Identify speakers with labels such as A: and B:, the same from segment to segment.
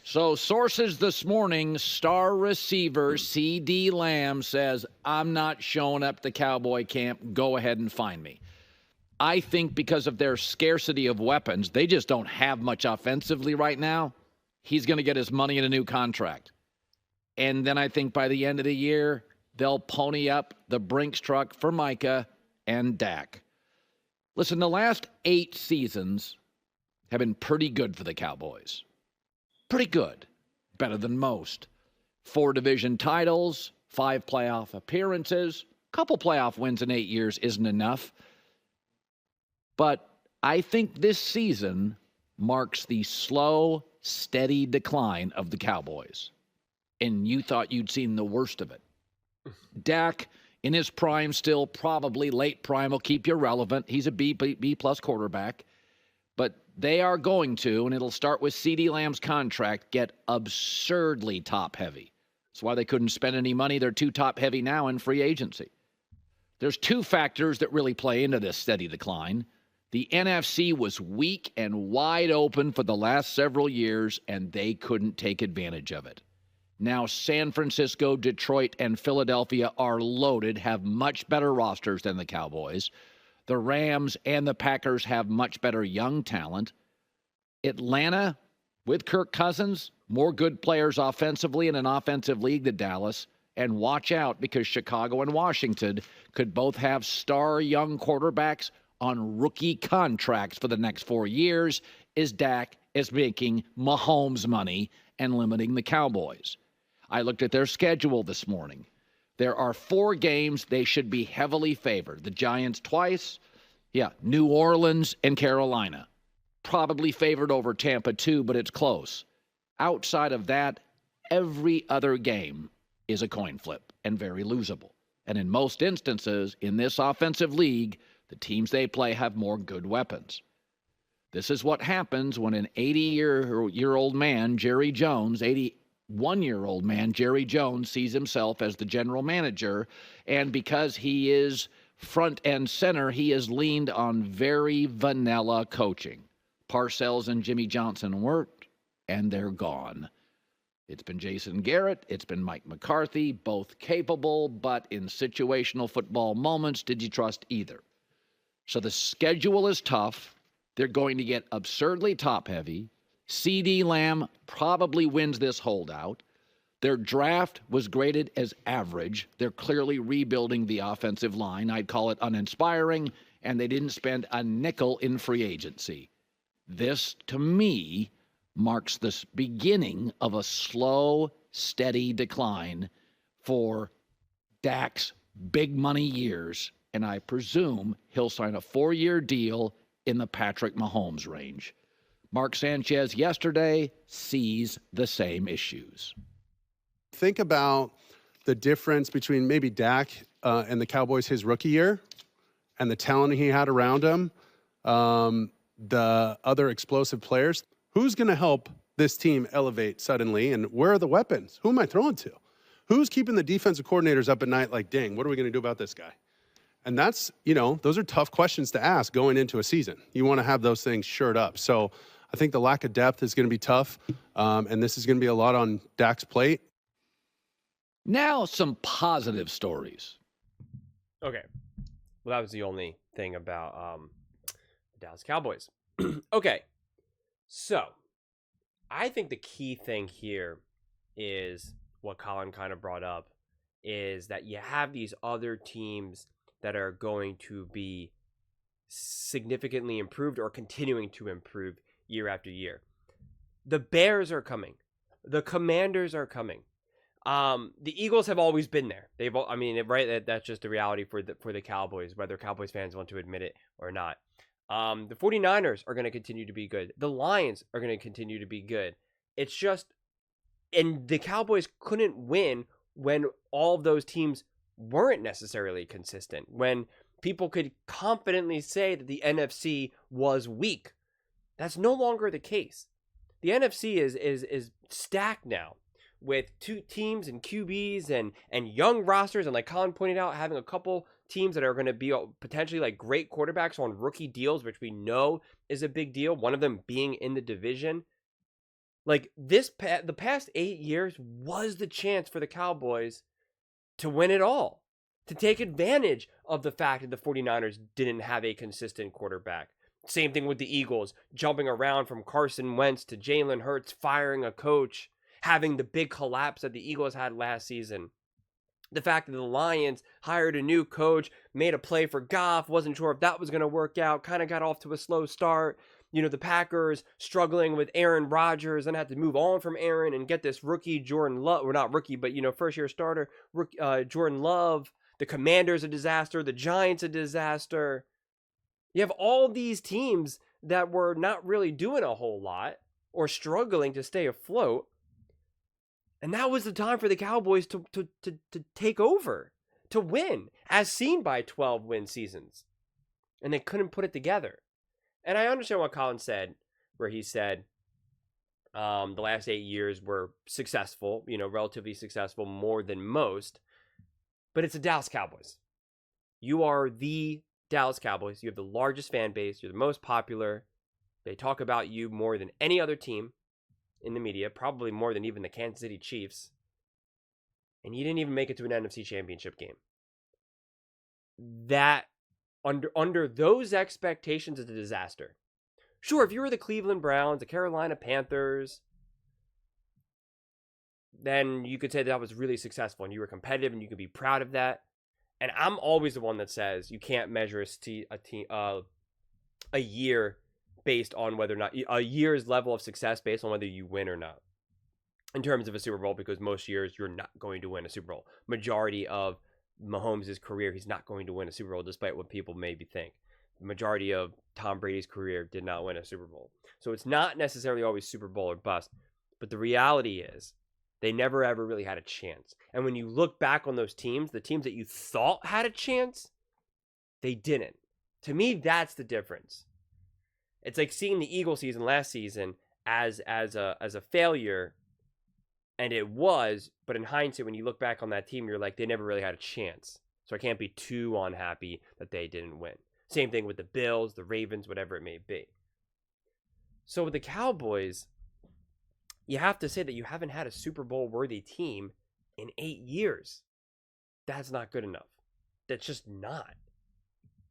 A: So sources this morning, star receiver C.D. Lamb says, I'm not showing up to Cowboy camp. Go ahead and find me. I think because of their scarcity of weapons, they just don't have much offensively right now. He's going to get his money in a new contract. And then I think by the end of the year, they'll pony up the Brinks truck for Micah and Dak. Listen, the last 8 seasons have been pretty good for the Cowboys. Pretty good. Better than most. 4 division titles, 5 playoff appearances, a couple playoff wins in 8 years isn't enough. But I think this season marks the slow, steady decline of the Cowboys. And you thought you'd seen the worst of it. Dak, in his prime still, probably late prime, will keep you relevant. He's a B-plus quarterback. But they are going to, and it'll start with C.D. Lamb's contract, get absurdly top-heavy. That's why they couldn't spend any money. They're too top-heavy now in free agency. There's 2 factors that really play into this steady decline. The NFC was weak and wide open for the last several years, and they couldn't take advantage of it. Now San Francisco, Detroit, and Philadelphia are loaded, have much better rosters than the Cowboys. The Rams and the Packers have much better young talent. Atlanta, with Kirk Cousins, more good players offensively in an offensive league than Dallas. And watch out, because Chicago and Washington could both have star young quarterbacks on rookie contracts for the next 4 years, as Dak is making Mahomes money and limiting the Cowboys. I looked at their schedule this morning. There are 4 games they should be heavily favored. The Giants twice. New Orleans and Carolina. Probably favored over Tampa too, but it's close. Outside of that, every other game is a coin flip and very losable. And in most instances, in this offensive league, the teams they play have more good weapons. This is what happens when an 81-year-old man, Jerry Jones, sees himself as the general manager, and because he is front and center, he has leaned on very vanilla coaching. Parcells and Jimmy Johnson worked, and they're gone. It's been Jason Garrett, it's been Mike McCarthy, both capable, but in situational football moments, did you trust either? So the schedule is tough. They're going to get absurdly top-heavy. C.D. Lamb probably wins this holdout. Their draft was graded as average. They're clearly rebuilding the offensive line. I'd call it uninspiring, and they didn't spend a nickel in free agency. This, to me, marks the beginning of a slow, steady decline for Dak's big money years, and I presume he'll sign a 4-year deal in the Patrick Mahomes range. Mark Sanchez yesterday sees the same issues.
B: Think about the difference between maybe Dak and the Cowboys his rookie year and the talent he had around him, the other explosive players. Who's going to help this team elevate suddenly, and where are the weapons? Who am I throwing to? Who's keeping the defensive coordinators up at night like, dang, what are we going to do about this guy? And that's, those are tough questions to ask going into a season. You want to have those things shored up. So I think the lack of depth is going to be tough, and this is going to be a lot on Dak's plate.
A: Now some positive stories.
C: Okay. Well, that was the only thing about the Dallas Cowboys. Okay. So I think the key thing here is what Colin kind of brought up, is that you have these other teams that are going to be significantly improved or continuing to improve year after year. The Bears are coming. The Commanders are coming. The Eagles have always been there. Right? That's just a reality for the Cowboys, whether Cowboys fans want to admit it or not. The 49ers are going to continue to be good. The Lions are going to continue to be good. It's just, and the Cowboys couldn't win when all of those teams weren't necessarily consistent, when people could confidently say that the NFC was weak. That's no longer the case. The NFC is stacked now with 2 teams and QBs and young rosters, and like Colin pointed out, having a couple teams that are going to be potentially like great quarterbacks on rookie deals, which we know is a big deal, one of them being in the division. Like the past 8 years was the chance for the Cowboys to win it all, to take advantage of the fact that the 49ers didn't have a consistent quarterback. Same thing with the Eagles, jumping around from Carson Wentz to Jalen Hurts, firing a coach, having the big collapse that the Eagles had last season. The fact that the Lions hired a new coach, made a play for Goff, wasn't sure if that was going to work out, kind of got off to a slow start. The Packers struggling with Aaron Rodgers and had to move on from Aaron and get this rookie Jordan Love, or not rookie, but, first year starter, Jordan Love. The Commanders a disaster, the Giants a disaster. You have all these teams that were not really doing a whole lot or struggling to stay afloat. And that was the time for the Cowboys to take over, to win, as seen by 12-win seasons. And they couldn't put it together. And I understand what Colin said, where he said the last 8 years were successful, relatively successful, more than most. But it's the Dallas Cowboys. You are the Dallas Cowboys. You have the largest fan base. You're the most popular. They talk about you more than any other team in the media, probably more than even the Kansas City Chiefs. And you didn't even make it to an NFC Championship game. That, under those expectations, is a disaster. Sure, if you were the Cleveland Browns, the Carolina Panthers, then you could say that was really successful and you were competitive and you could be proud of that. And I'm always the one that says you can't measure a year based on whether or not a year's level of success based on whether you win or not in terms of a Super Bowl, because most years you're not going to win a Super Bowl. Majority of Mahomes' career, he's not going to win a Super Bowl despite what people maybe think. The majority of Tom Brady's career did not win a Super Bowl. So it's not necessarily always Super Bowl or bust. But the reality is they never ever really had a chance. And when you look back on those teams, the teams that you thought had a chance, they didn't. To me, that's the difference. It's like seeing the Eagle season last season as a failure, and it was, but in hindsight, when you look back on that team, you're like, they never really had a chance. So I can't be too unhappy that they didn't win. Same thing with the Bills, the Ravens, whatever it may be. So with the Cowboys, you have to say that you haven't had a Super Bowl worthy team in 8 years. That's not good enough. That's just not.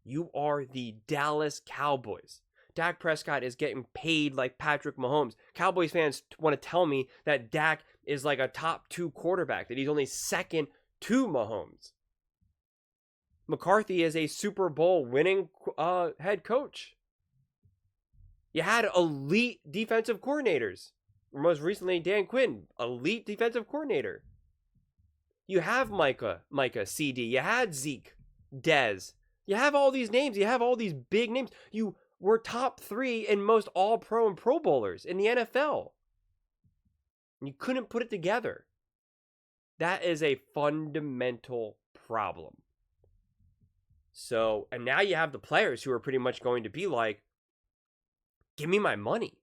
C: You are the Dallas Cowboys. Dak Prescott is getting paid like Patrick Mahomes. Cowboys fans want to tell me that Dak is like a top 2 quarterback, that he's only second to Mahomes. McCarthy is a Super Bowl winning head coach. You had elite defensive coordinators. Most recently, Dan Quinn, elite defensive coordinator. You have Micah, CD. You had Zeke, Dez. You have all these names. You have all these big names. You were top 3 in most All-Pro and Pro Bowlers in the NFL. And you couldn't put it together. That is a fundamental problem. So, and now you have the players who are pretty much going to be like, give me my money.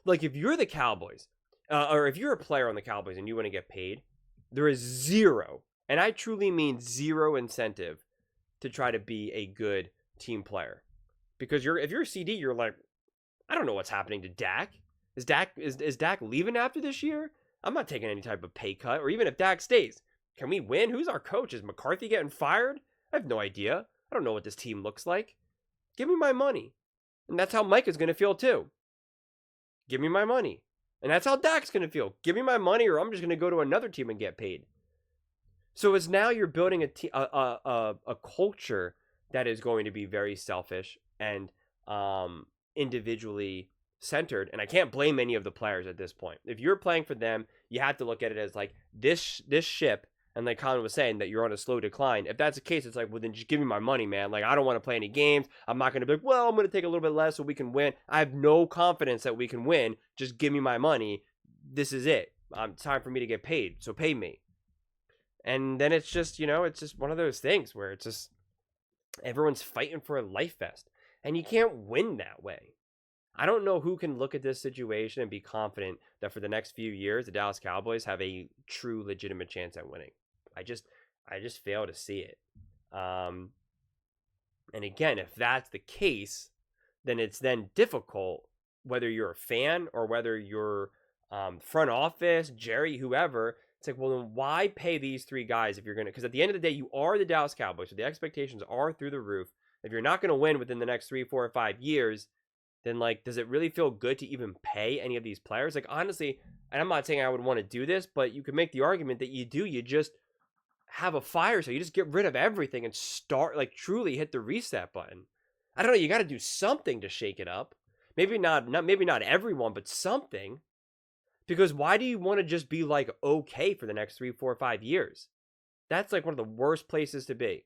C: Like, if you're the Cowboys, or if you're a player on the Cowboys and you want to get paid, there is zero, and I truly mean zero incentive to try to be a good team player. Because if you're a CD, you're like, I don't know what's happening to Dak. Is Dak leaving after this year? I'm not taking any type of pay cut. Or even if Dak stays, can we win? Who's our coach? Is McCarthy getting fired? I have no idea. I don't know what this team looks like. Give me my money. And that's how Mike is going to feel too. Give me my money. And that's how Dak's going to feel. Give me my money or I'm just going to go to another team and get paid. So it's now you're building a culture that is going to be very selfish and individually centered. And I can't blame any of the players at this point. If you're playing for them, you have to look at it as like this ship, and like Colin was saying, that you're on a slow decline. If that's the case, it's like, well, then just give me my money, man. Like, I don't want to play any games. I'm not going to be like, well, I'm going to take a little bit less so we can win. I have no confidence that we can win. Just give me my money. This is it. It's time for me to get paid. So pay me. And then it's just, it's just one of those things where it's just everyone's fighting for a life vest. And you can't win that way. I don't know who can look at this situation and be confident that for the next few years, the Dallas Cowboys have a true, legitimate chance at winning. I just fail to see it. And again, if that's the case, then it's then difficult, whether you're a fan or whether you're front office, Jerry, whoever. It's like, well, then why pay these 3 guys if you're going to, because at the end of the day, you are the Dallas Cowboys, so the expectations are through the roof. If you're not going to win within the next 3, 4, or 5 years, then, like, does it really feel good to even pay any of these players? Like, honestly, and I'm not saying I would want to do this, but you could make the argument that you just have a fire sale. You just get rid of everything and start, like, truly hit the reset button. I don't know. You got to do something to shake it up. Maybe not everyone, but something. Because why do you want to just be, like, okay for the next 3, 4, 5 years? That's, like, one of the worst places to be.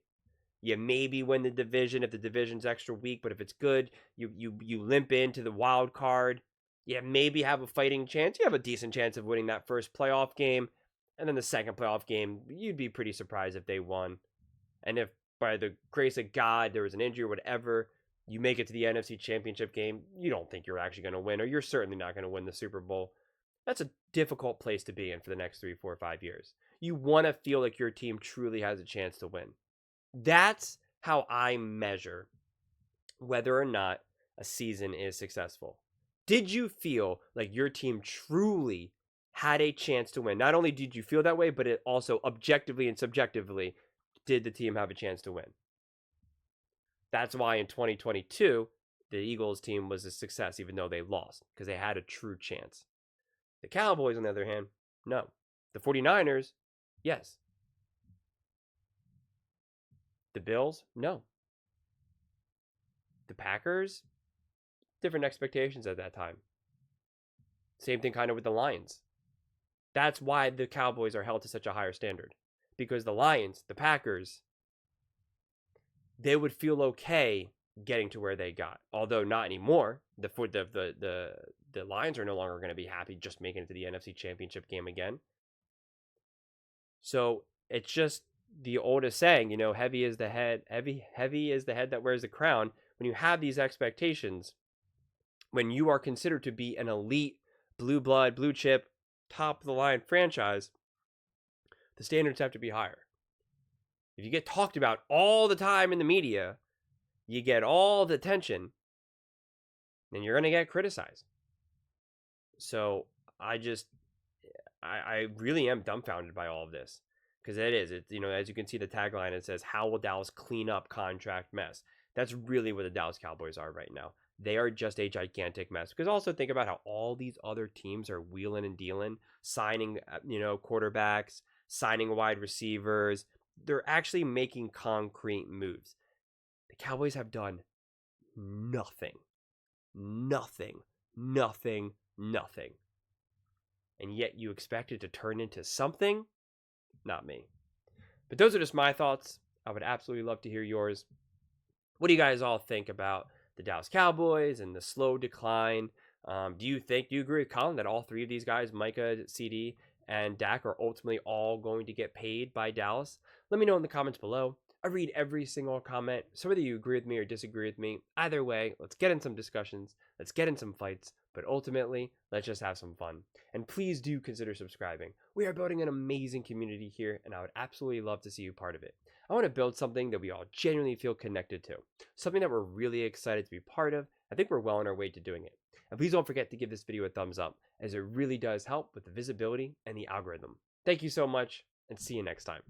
C: You maybe win the division if the division's extra weak, but if it's good, you limp into the wild card. You maybe have a fighting chance. You have a decent chance of winning that first playoff game. And then the second playoff game, you'd be pretty surprised if they won. And if by the grace of God there was an injury or whatever, you make it to the NFC Championship game, you don't think you're actually going to win, or you're certainly not going to win the Super Bowl. That's a difficult place to be in for the next 3, 4, 5 years. You want to feel like your team truly has a chance to win. That's how I measure whether or not a season is successful. Did you feel like your team truly had a chance to win? Not only did you feel that way, but it also objectively and subjectively, did the team have a chance to win? That's why in 2022, the Eagles team was a success, even though they lost, because they had a true chance. The Cowboys, on the other hand, no. The 49ers, yes. The Bills, no. The Packers, different expectations at that time. Same thing kind of with the Lions. That's why the Cowboys are held to such a higher standard. Because the Lions, the Packers, they would feel okay getting to where they got. Although not anymore. The Lions are no longer going to be happy just making it to the NFC Championship game again. So it's just the oldest saying, heavy is the head that wears the crown. When you have these expectations, when you are considered to be an elite, blue blood, blue chip, top of the line franchise, the standards have to be higher. If you get talked about all the time in the media, you get all the attention, then you're going to get criticized. So I really am dumbfounded by all of this, because it's as you can see the tagline, it says, how will Dallas clean up contract mess? That's really what the Dallas Cowboys are right now. They are just a gigantic mess. Because also think about how all these other teams are wheeling and dealing, signing quarterbacks, signing wide receivers. They're actually making concrete moves. The Cowboys have done nothing. And yet you expect it to turn into something? Not me. But those are just my thoughts. I would absolutely love to hear yours. What do you guys all think about the Dallas Cowboys and the slow decline? Do you agree with Colin that all 3 of these guys, Micah, CD, and Dak, are ultimately all going to get paid by Dallas? Let me know in the comments below. I read every single comment, so whether you agree with me or disagree with me, either way, let's get in some discussions, let's get in some fights, but ultimately, let's just have some fun. And please do consider subscribing. We are building an amazing community here, and I would absolutely love to see you part of it. I want to build something that we all genuinely feel connected to, something that we're really excited to be part of. I think we're well on our way to doing it. And please don't forget to give this video a thumbs up, as it really does help with the visibility and the algorithm. Thank you so much, and see you next time.